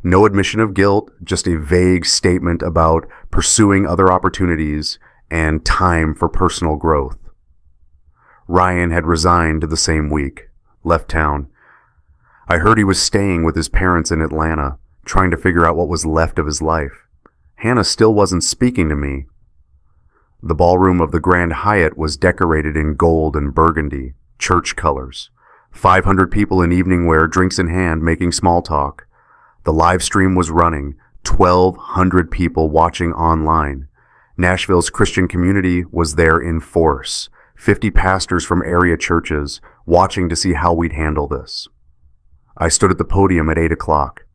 Speaker 1: No admission of guilt, just a vague statement about pursuing other opportunities and time for personal growth. Ryan had resigned the same week, left town. I heard he was staying with his parents in Atlanta, trying to figure out what was left of his life. Hannah still wasn't speaking to me. The ballroom of the Grand Hyatt was decorated in gold and burgundy, church colors. 500 people in evening wear, drinks in hand, making small talk. The live stream was running, 1,200 people watching online. Nashville's Christian community was there in force. 50 pastors from area churches watching to see how we'd handle this. I stood at the podium at 8 o'clock.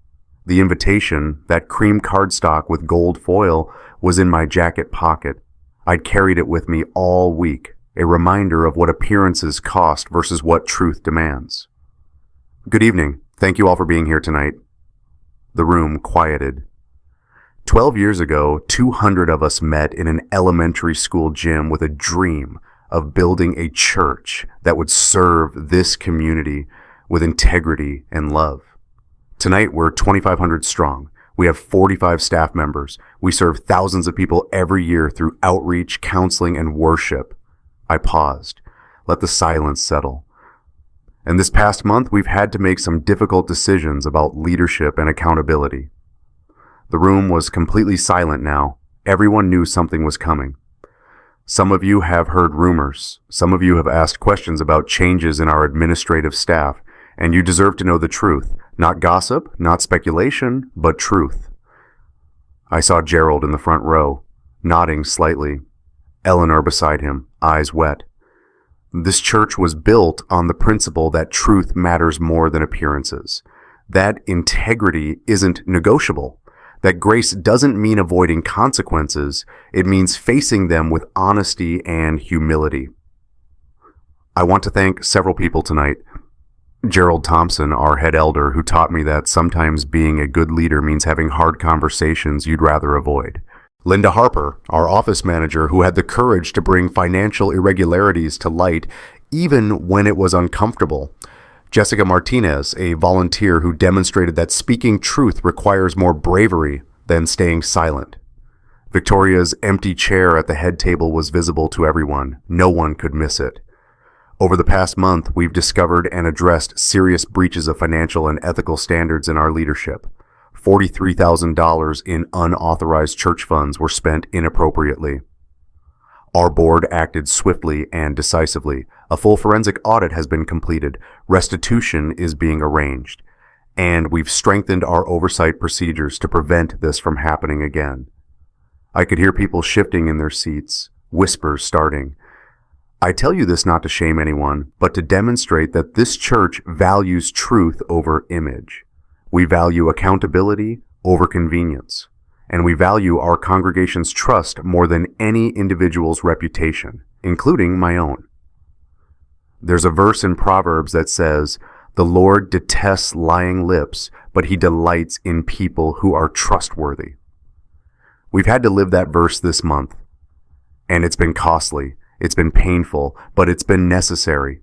Speaker 1: The invitation, that cream cardstock with gold foil, was in my jacket pocket. I'd carried it with me all week, a reminder of what appearances cost versus what truth demands. Good evening. Thank you all for being here tonight. The room quieted. 12 years ago, 200 of us met in an elementary school gym with a dream of building a church that would serve this community with integrity and love. Tonight, we're 2,500 strong. We have 45 staff members. We serve thousands of people every year through outreach, counseling, and worship. I paused. Let the silence settle. And this past month, we've had to make some difficult decisions about leadership and accountability. The room was completely silent now. Everyone knew something was coming. Some of you have heard rumors. Some of you have asked questions about changes in our administrative staff, and you deserve to know the truth. Not gossip, not speculation, but truth. I saw Gerald in the front row, nodding slightly. Eleanor beside him, eyes wet. This church was built on the principle that truth matters more than appearances. That integrity isn't negotiable. That grace doesn't mean avoiding consequences. It means facing them with honesty and humility. I want to thank several people tonight. Gerald Thompson, our head elder, who taught me that sometimes being a good leader means having hard conversations you'd rather avoid. Linda Harper, our office manager, who had the courage to bring financial irregularities to light even when it was uncomfortable. Jessica Martinez, a volunteer who demonstrated that speaking truth requires more bravery than staying silent. Victoria's empty chair at the head table was visible to everyone. No one could miss it. Over the past month, we've discovered and addressed serious breaches of financial and ethical standards in our leadership. $43,000 in unauthorized church funds were spent inappropriately. Our board acted swiftly and decisively. A full forensic audit has been completed. Restitution is being arranged. And we've strengthened our oversight procedures to prevent this from happening again. I could hear people shifting in their seats, whispers starting. I tell you this not to shame anyone, but to demonstrate that this church values truth over image. We value accountability over convenience, and we value our congregation's trust more than any individual's reputation, including my own. There's a verse in Proverbs that says, "The Lord detests lying lips, but he delights in people who are trustworthy." We've had to live that verse this month, and it's been costly. It's been painful, but it's been necessary.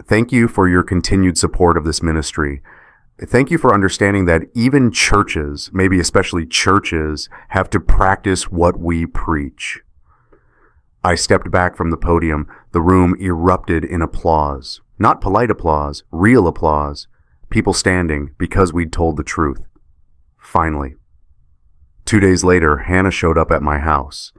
Speaker 1: Thank you for your continued support of this ministry. Thank you for understanding that even churches, maybe especially churches, have to practice what we preach. I stepped back from the podium. The room erupted in applause. Not polite applause, real applause. People standing because we'd told the truth. Finally. 2 days later, Hannah showed up at my house.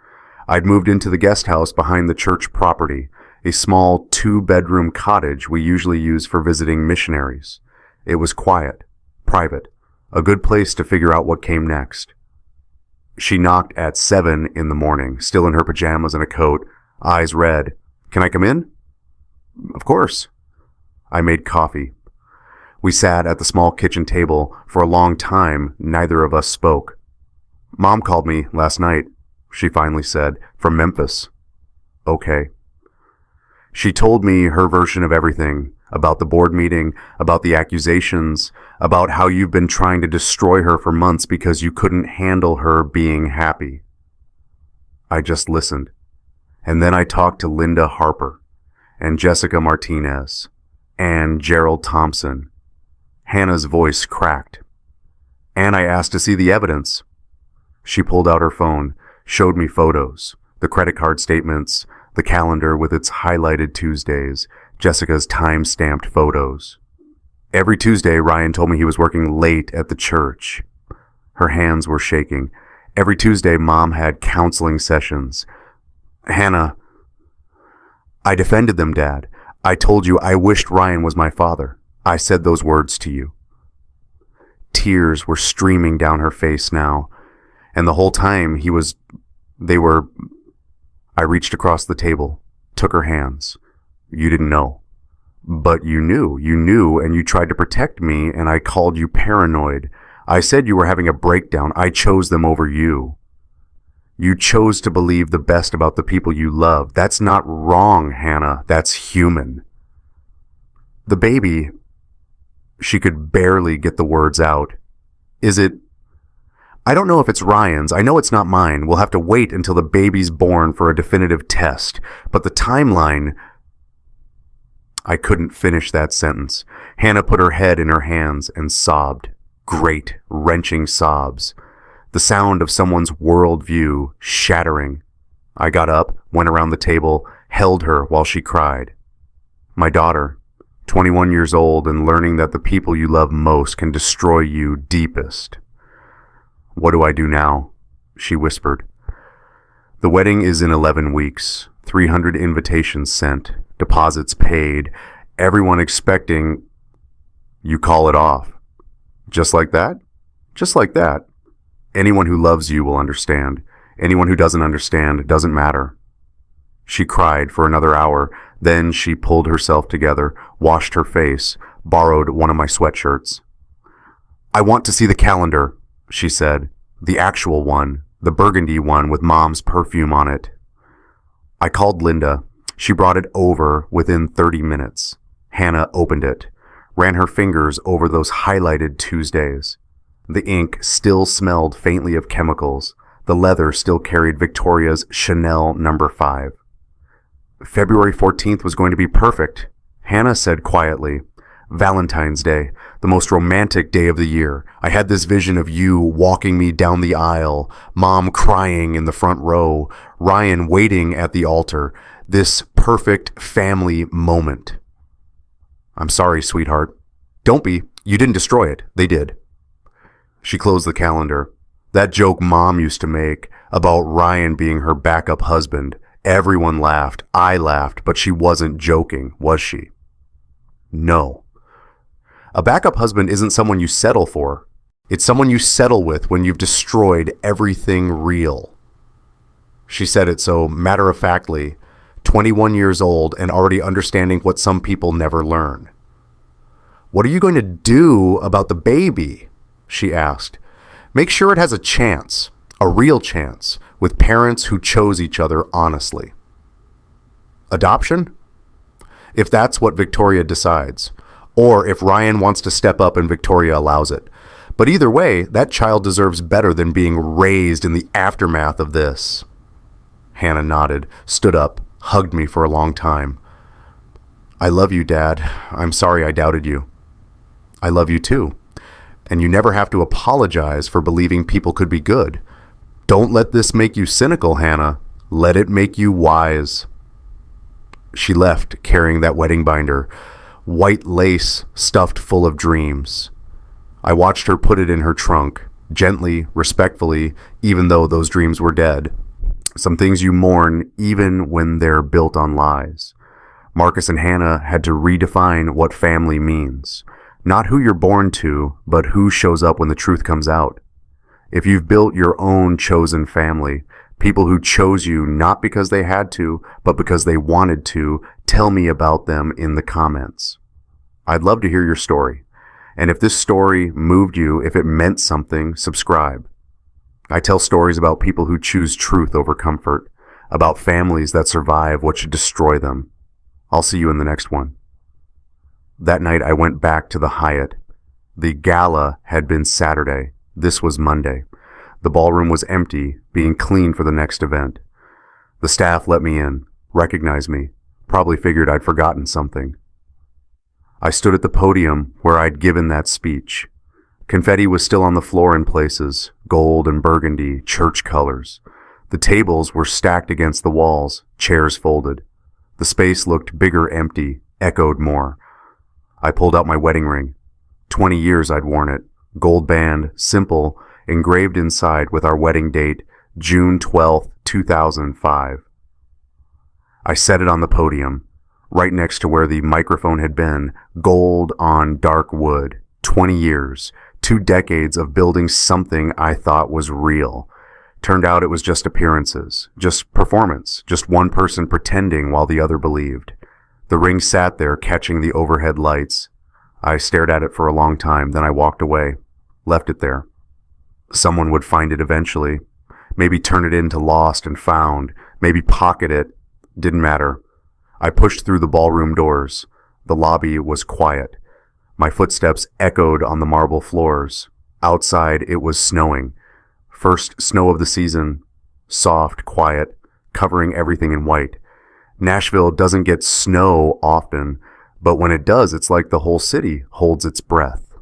Speaker 1: I'd moved into the guest house behind the church property, a small 2-bedroom cottage we usually use for visiting missionaries. It was quiet, private, a good place to figure out what came next. She knocked at 7 in the morning, still in her pajamas and a coat, eyes red. "Can I come in?" "Of course." I made coffee. We sat at the small kitchen table. For a long time, neither of us spoke. "Mom called me last night," she finally said, "from Memphis." "Okay." She told me her version of everything, about the board meeting, about the accusations, about how you've been trying to destroy her for months because you couldn't handle her being happy. I just listened. And then I talked to Linda Harper, and Jessica Martinez, and Gerald Thompson. Hannah's voice cracked. And I asked to see the evidence. She pulled out her phone, showed me photos, the credit card statements, the calendar with its highlighted Tuesdays, Jessica's time-stamped photos. Every Tuesday, Ryan told me he was working late at the church. Her hands were shaking. Every Tuesday, Mom had counseling sessions. "Hannah, I defended them, Dad. I told you I wished Ryan was my father. I said those words to you." Tears were streaming down her face now, and the whole time I reached across the table, took her hands. "You didn't know. But you knew, and you tried to protect me, and I called you paranoid. I said you were having a breakdown. I chose them over you. You chose to believe the best about the people you love. That's not wrong, Hannah. That's human." The baby, she could barely get the words out. "Is it? I don't know if it's Ryan's. I know it's not mine. We'll have to wait until the baby's born for a definitive test. But the timeline..." I couldn't finish that sentence. Hannah put her head in her hands and sobbed. Great, wrenching sobs. The sound of someone's worldview shattering. I got up, went around the table, held her while she cried. My daughter, 21 years old and learning that the people you love most can destroy you deepest. What do I do now? She whispered. The wedding is in 11 weeks, 300 invitations sent, deposits paid, everyone expecting. You call it off. Just like that? Just like that. Anyone who loves you will understand. Anyone who doesn't understand doesn't matter. She cried for another hour. Then she pulled herself together, washed her face, borrowed one of my sweatshirts. I want to see the calendar, she said. The actual one, the burgundy one with Mom's perfume on it. I called Linda. She brought it over within 30 minutes. Hannah opened it, ran her fingers over those highlighted Tuesdays. The ink still smelled faintly of chemicals. The leather still carried Victoria's Chanel No. 5. February 14th was going to be perfect, Hannah said quietly. Valentine's Day, the most romantic day of the year. I had this vision of you walking me down the aisle, Mom crying in the front row, Ryan waiting at the altar. This perfect family moment. I'm sorry, sweetheart. Don't be. You didn't destroy it. They did. She closed the calendar. That joke Mom used to make about Ryan being her backup husband. Everyone laughed. I laughed, but she wasn't joking, was she? No. A backup husband isn't someone you settle for. It's someone you settle with when you've destroyed everything real. She said it so matter-of-factly, 21 years old and already understanding what some people never learn. What are you going to do about the baby? She asked. Make sure it has a chance, a real chance, with parents who chose each other honestly. Adoption? If that's what Victoria decides, or if Ryan wants to step up and Victoria allows it. But either way, that child deserves better than being raised in the aftermath of this. Hannah nodded, stood up, hugged me for a long time. I love you, Dad. I'm sorry I doubted you. I love you too. And you never have to apologize for believing people could be good. Don't let this make you cynical, Hannah. Let it make you wise. She left carrying that wedding binder, white lace stuffed full of dreams. I watched her put it in her trunk, gently, respectfully, even though those dreams were dead. Some things you mourn even when they're built on lies. Marcus and Hannah had to redefine what family means. Not who you're born to, but who shows up when the truth comes out. If you've built your own chosen family, people who chose you not because they had to, but because they wanted to, tell me about them in the comments. I'd love to hear your story. And if this story moved you, if it meant something, subscribe. I tell stories about people who choose truth over comfort, about families that survive what should destroy them. I'll see you in the next one. That night I went back to the Hyatt. The gala had been Saturday. This was Monday. The ballroom was empty, being cleaned for the next event. The staff let me in, recognized me, probably figured I'd forgotten something. I stood at the podium where I'd given that speech. Confetti was still on the floor in places, gold and burgundy, church colors. The tables were stacked against the walls, chairs folded. The space looked bigger empty, echoed more. I pulled out my wedding ring. 20 years I'd worn it. Gold band, simple, engraved inside with our wedding date, June 12th, 2005. I set it on the podium, right next to where the microphone had been, gold on dark wood. 20 years, 2 decades of building something I thought was real. Turned out it was just appearances, just performance, just one person pretending while the other believed. The ring sat there catching the overhead lights. I stared at it for a long time, then I walked away, left it there. Someone would find it eventually, maybe turn it into lost and found, maybe pocket it. Didn't matter. I pushed through the ballroom doors. The lobby was quiet. My footsteps echoed on the marble floors. Outside it was snowing. First snow of the season. Soft, quiet, covering everything in white. Nashville doesn't get snow often, but when it does, it's like the whole city holds its breath.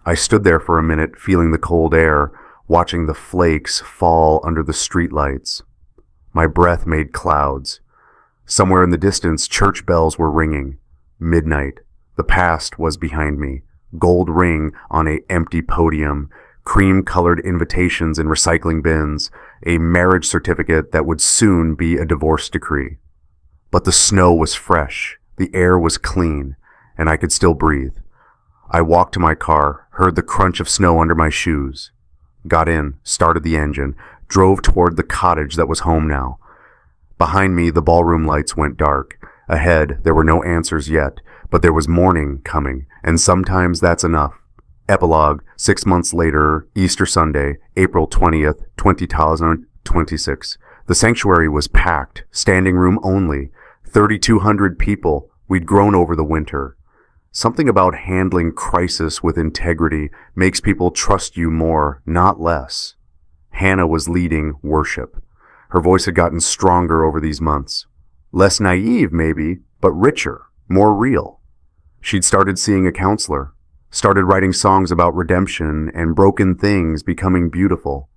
Speaker 1: I stood there for a minute, feeling the cold air, watching the flakes fall under the streetlights. My breath made clouds. Somewhere in the distance, church bells were ringing. Midnight. The past was behind me. Gold ring on an empty podium, cream-colored invitations in recycling bins, a marriage certificate that would soon be a divorce decree. But the snow was fresh, the air was clean, and I could still breathe. I walked to my car, heard the crunch of snow under my shoes. Got in, started the engine, drove toward the cottage that was home now. Behind me, the ballroom lights went dark. Ahead, there were no answers yet, but there was morning coming, and sometimes that's enough. Epilogue, 6 months later, Easter Sunday, April 20th, 2026. The sanctuary was packed, standing room only, 3,200 people. We'd grown over the winter. Something about handling crisis with integrity makes people trust you more, not less. Hannah was leading worship. Her voice had gotten stronger over these months. Less naive, maybe, but richer, more real. She'd started seeing a counselor, started writing songs about redemption and broken things becoming beautiful.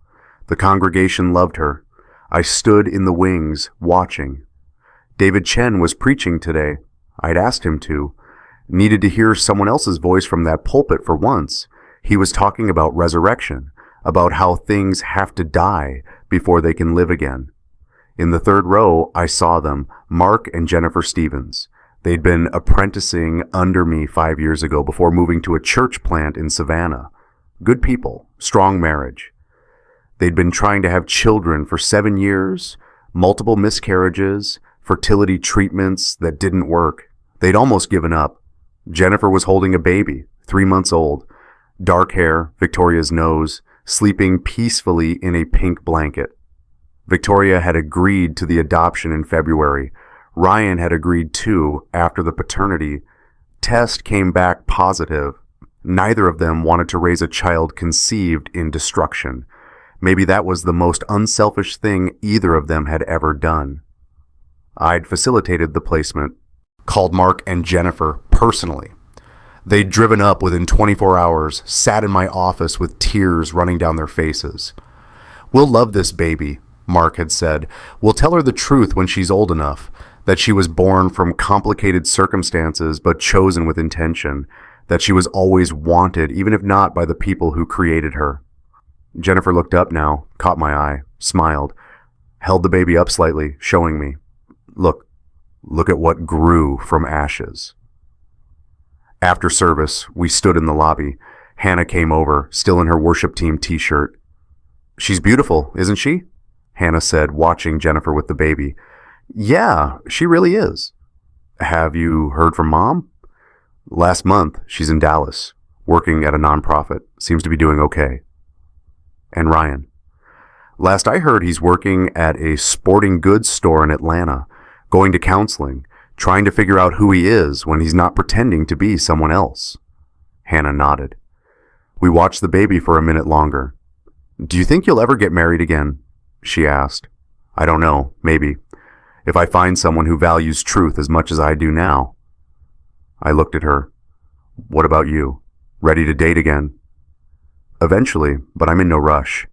Speaker 1: The congregation loved her. I stood in the wings, watching. David Chen was preaching today. I'd asked him to. Needed to hear someone else's voice from that pulpit for once. He was talking about resurrection, about how things have to die before they can live again. In the third row, I saw them, Mark and Jennifer Stevens. They'd been apprenticing under me 5 years ago before moving to a church plant in Savannah. Good people, strong marriage. They'd been trying to have children for 7 years, multiple miscarriages, fertility treatments that didn't work. They'd almost given up. Jennifer was holding a baby, 3 months old, dark hair, Victoria's nose, sleeping peacefully in a pink blanket. Victoria had agreed to the adoption in February. Ryan had agreed too after the paternity test came back positive. Neither of them wanted to raise a child conceived in destruction. Maybe that was the most unselfish thing either of them had ever done. I'd facilitated the placement, called Mark and Jennifer personally. They'd driven up within 24 hours, sat in my office with tears running down their faces. "We'll love this baby," Mark had said. "We'll tell her the truth when she's old enough, that she was born from complicated circumstances but chosen with intention, that she was always wanted, even if not by the people who created her." Jennifer looked up now, caught my eye, smiled, held the baby up slightly, showing me. Look at what grew from ashes." After service, we stood in the lobby. Hannah came over, still in her worship team t-shirt. "She's beautiful, isn't she?" Hannah said, watching Jennifer with the baby. "Yeah, she really is." "Have you heard from Mom?" "Last month, she's in Dallas, working at a nonprofit. Seems to be doing okay." "And Ryan?" "Last I heard, he's working at a sporting goods store in Atlanta, going to counseling, trying to figure out who he is when he's not pretending to be someone else." Hannah nodded. We watched the baby for a minute longer. "Do you think you'll ever get married again?" she asked. "I don't know, maybe. If I find someone who values truth as much as I do now." I looked at her. "What about you? Ready to date again?" "Eventually, but I'm in no rush.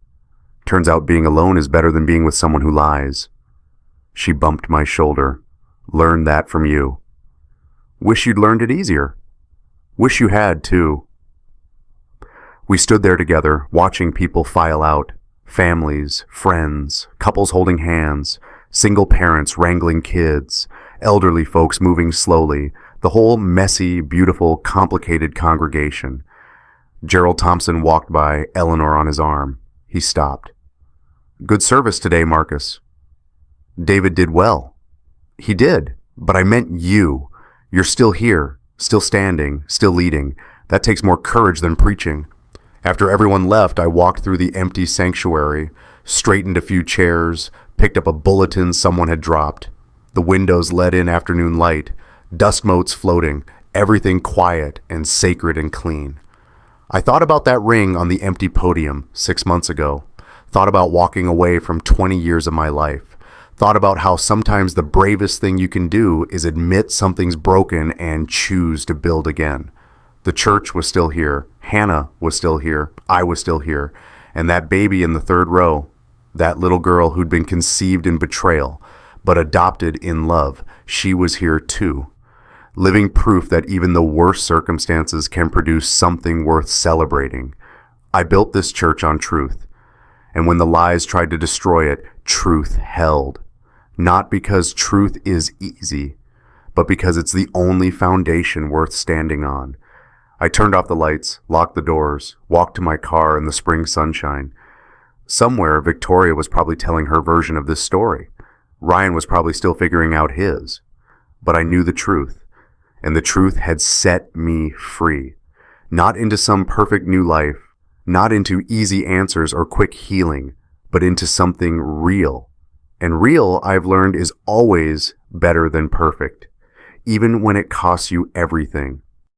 Speaker 1: Turns out being alone is better than being with someone who lies." She bumped my shoulder. "Learned that from you." "Wish you'd learned it easier." "Wish you had, too." We stood there together, watching people file out. Families, friends, couples holding hands, single parents wrangling kids, elderly folks moving slowly, the whole messy, beautiful, complicated congregation. Gerald Thompson walked by, Eleanor on his arm. He stopped. "Good service today, Marcus." "David did well." "He did, but I meant you. You're still here, still standing, still leading. That takes more courage than preaching." After everyone left, I walked through the empty sanctuary, straightened a few chairs, picked up a bulletin someone had dropped. The windows let in afternoon light, dust motes floating, everything quiet and sacred and clean. I thought about that ring on the empty podium 6 months ago. Thought about walking away from 20 years of my life. Thought about how sometimes the bravest thing you can do is admit something's broken and choose to build again. The church was still here, Hannah was still here. I was still here. And that baby in the third row, that little girl who'd been conceived in betrayal, but adopted in love, she was here too. Living proof that even the worst circumstances can produce something worth celebrating. I built this church on truth. And when the lies tried to destroy it, truth held. Not because truth is easy, but because it's the only foundation worth standing on. I turned off the lights, locked the doors, walked to my car in the spring sunshine. Somewhere, Victoria was probably telling her version of this story. Ryan was probably still figuring out his. But I knew the truth, and the truth had set me free. Not into some perfect new life, not into easy answers or quick healing, but into something real. And real, I've learned, is always better than perfect, even when it costs you everything.